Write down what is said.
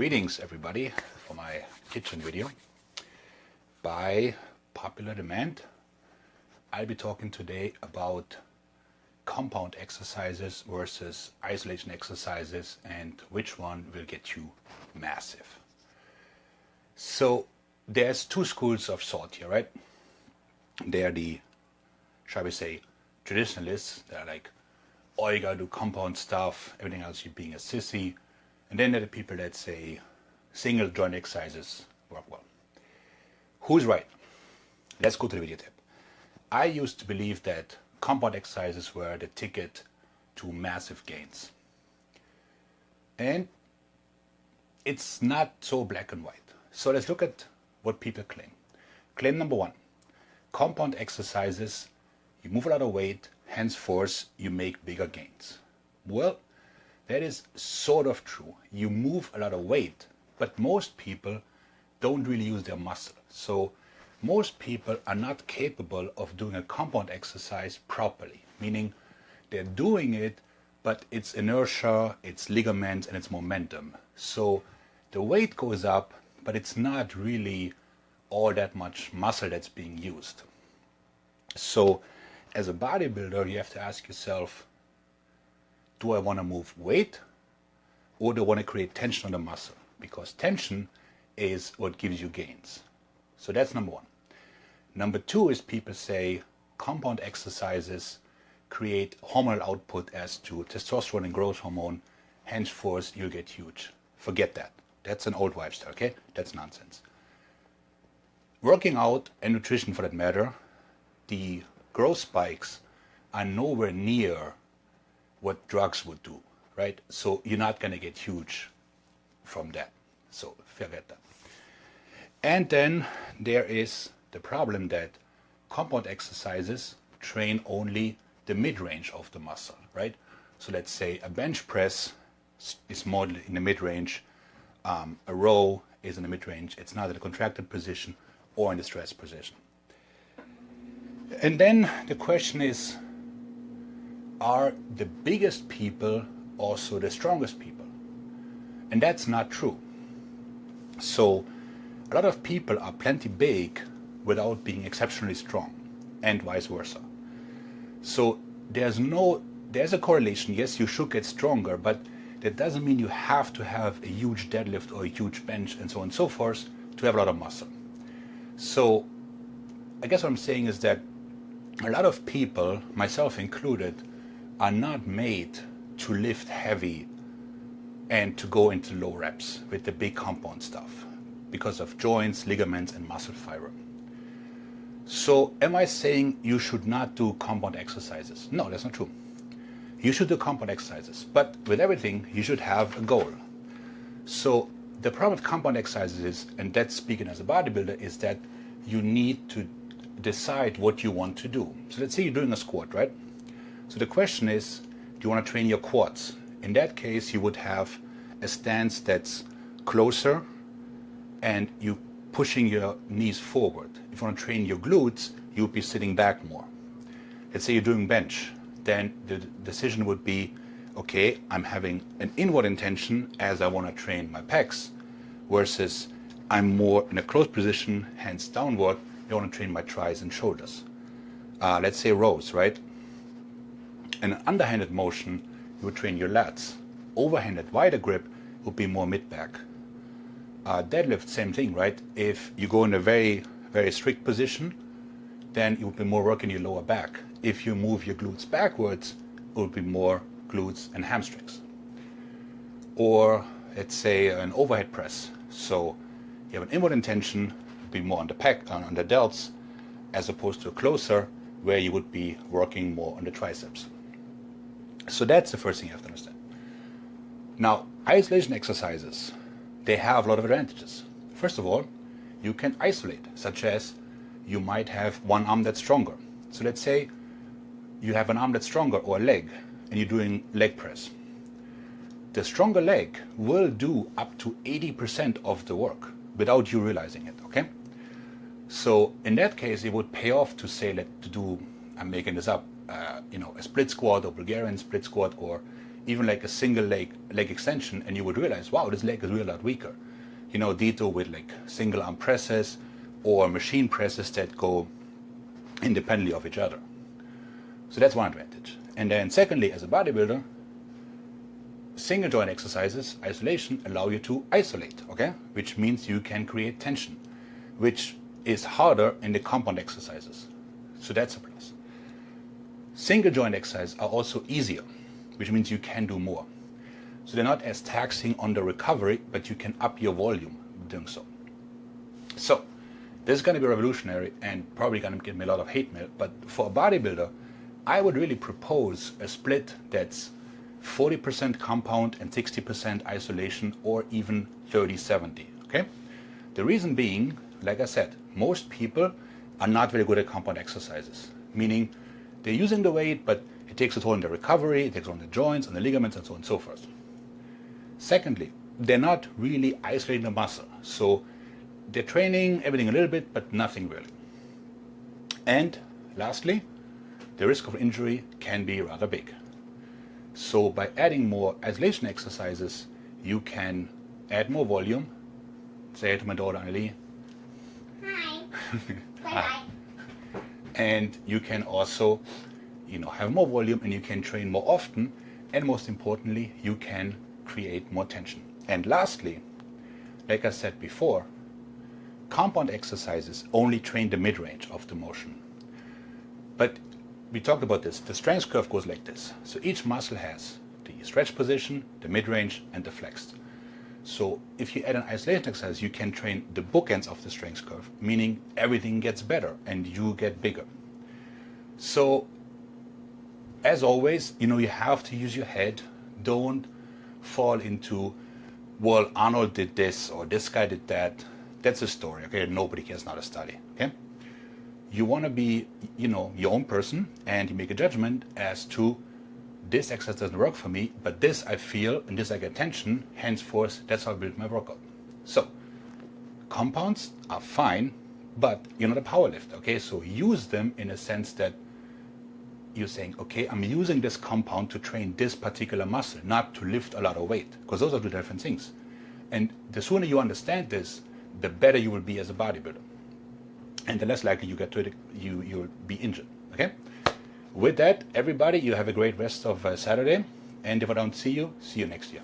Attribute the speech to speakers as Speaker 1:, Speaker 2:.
Speaker 1: Greetings everybody for my kitchen video. By popular demand, I'll be talking today about compound exercises versus isolation exercises and which one will get you massive. So there's two schools of thought here, right? They're the, shall we say, traditionalists. They're like, oh, you gotta do compound stuff, everything else you're being a sissy. And then there are the people that say single joint exercises work well. Who's right? Let's go to the video tip. I used to believe that compound exercises were the ticket to massive gains. And it's not so black and white. So let's look at what people claim. Claim number one, compound exercises, you move a lot of weight, henceforth you make bigger gains. Well, that is sort of true. You move a lot of weight, but most people don't really use their muscle. So most people are not capable of doing a compound exercise properly, meaning they're doing it, but it's inertia, it's ligaments, and it's momentum. So the weight goes up, but it's not really all that much muscle that's being used. So as a bodybuilder, you have to ask yourself, do I want to move weight or do I want to create tension on the muscle? Because tension is what gives you gains. So that's number one. Number two is people say compound exercises create hormonal output as to testosterone and growth hormone, henceforth you'll get huge. Forget that. That's an old wives' tale, okay? That's nonsense. Working out and nutrition for that matter, the growth spikes are nowhere near what drugs would do, right? So you're not going to get huge from that. So forget that. And then there is the problem that compound exercises train only the mid-range of the muscle, right? So let's say a bench press is more in the mid-range, a row is in the mid-range. It's not in a contracted position or in the stress position. And then the question is, are the biggest people also the strongest people? And that's not true. So a lot of people are plenty big without being exceptionally strong, and vice versa. So there's a correlation. Yes, you should get stronger, but that doesn't mean you have to have a huge deadlift or a huge bench and so on and so forth to have a lot of muscle. So I guess what I'm saying is that a lot of people, myself included, are not made to lift heavy and to go into low reps with the big compound stuff because of joints, ligaments, and muscle fiber. So am I saying you should not do compound exercises? No, that's not true. You should do compound exercises, but with everything, you should have a goal. So the problem with compound exercises is, and that's speaking as a bodybuilder, is that you need to decide what you want to do. So let's say you're doing a squat, right? So the question is, do you want to train your quads? In that case, you would have a stance that's closer and you pushing your knees forward. If you want to train your glutes, you would be sitting back more. Let's say you're doing bench, then the decision would be, okay, I'm having an inward intention as I want to train my pecs, versus I'm more in a closed position, hands downward, I want to train my tris and shoulders. Let's say rows, right? In an underhanded motion, you would train your lats. Overhanded, wider grip would be more mid-back. Deadlift, same thing, right? If you go in a very, very strict position, then you would be more working your lower back. If you move your glutes backwards, it would be more glutes and hamstrings. Or let's say an overhead press. So you have an inward intention, it would be more on the pec, on the delts, as opposed to a closer, where you would be working more on the triceps. So that's the first thing you have to understand. Now, isolation exercises, they have a lot of advantages. First of all, you can isolate, such as you might have one arm that's stronger. So let's say you have an arm that's stronger or a leg, and you're doing leg press. The stronger leg will do up to 80% of the work without you realizing it, okay? So in that case, it would pay off to say, I'm making this up, a split squat or Bulgarian split squat or even like a single leg extension, and you would realize, wow, this leg is really a lot weaker. Ditto with like single arm presses or machine presses that go independently of each other. So that's one advantage. And then secondly, as a bodybuilder, single joint exercises, isolation, allow you to isolate, okay? Which means you can create tension, which is harder in the compound exercises. So that's a plus. Single joint exercises are also easier, which means you can do more. So they're not as taxing on the recovery, but you can up your volume doing so. So this is going to be revolutionary and probably going to give me a lot of hate mail, but for a bodybuilder, I would really propose a split that's 40% compound and 60% isolation, or even 30-70, okay? The reason being, like I said, most people are not very good at compound exercises, meaning they're using the weight, but it takes a toll on the recovery, it takes a toll on the joints, on the ligaments, and so on and so forth. Secondly, they're not really isolating the muscle, so they're training everything a little bit, but nothing really. And lastly, the risk of injury can be rather big. So by adding more isolation exercises, you can add more volume. Say hi to my daughter, Annelie.
Speaker 2: Hi.
Speaker 1: Hi. And you can also, have more volume, and you can train more often, and most importantly, you can create more tension. And lastly, like I said before, compound exercises only train the mid-range of the motion. But we talked about this. The strength curve goes like this. So each muscle has the stretch position, the mid-range, and the flexed. So if you add an isolation exercise, you can train the bookends of the strength curve, meaning everything gets better and you get bigger. So as always, you have to use your head. Don't fall into, well, Arnold did this or this guy did that. That's a story, okay? Nobody cares, not a study, okay? You want to be, your own person, and you make a judgment as to, this exercise doesn't work for me, but this I feel, and this I get tension, henceforth, that's how I build my workout. So, compounds are fine, but you're not a power lifter, okay? So use them in a sense that you're saying, okay, I'm using this compound to train this particular muscle, not to lift a lot of weight, because those are two different things. And the sooner you understand this, the better you will be as a bodybuilder. And the less likely you get to it, you'll be injured, okay? With that, everybody, you have a great rest of Saturday. And if I don't see you next year.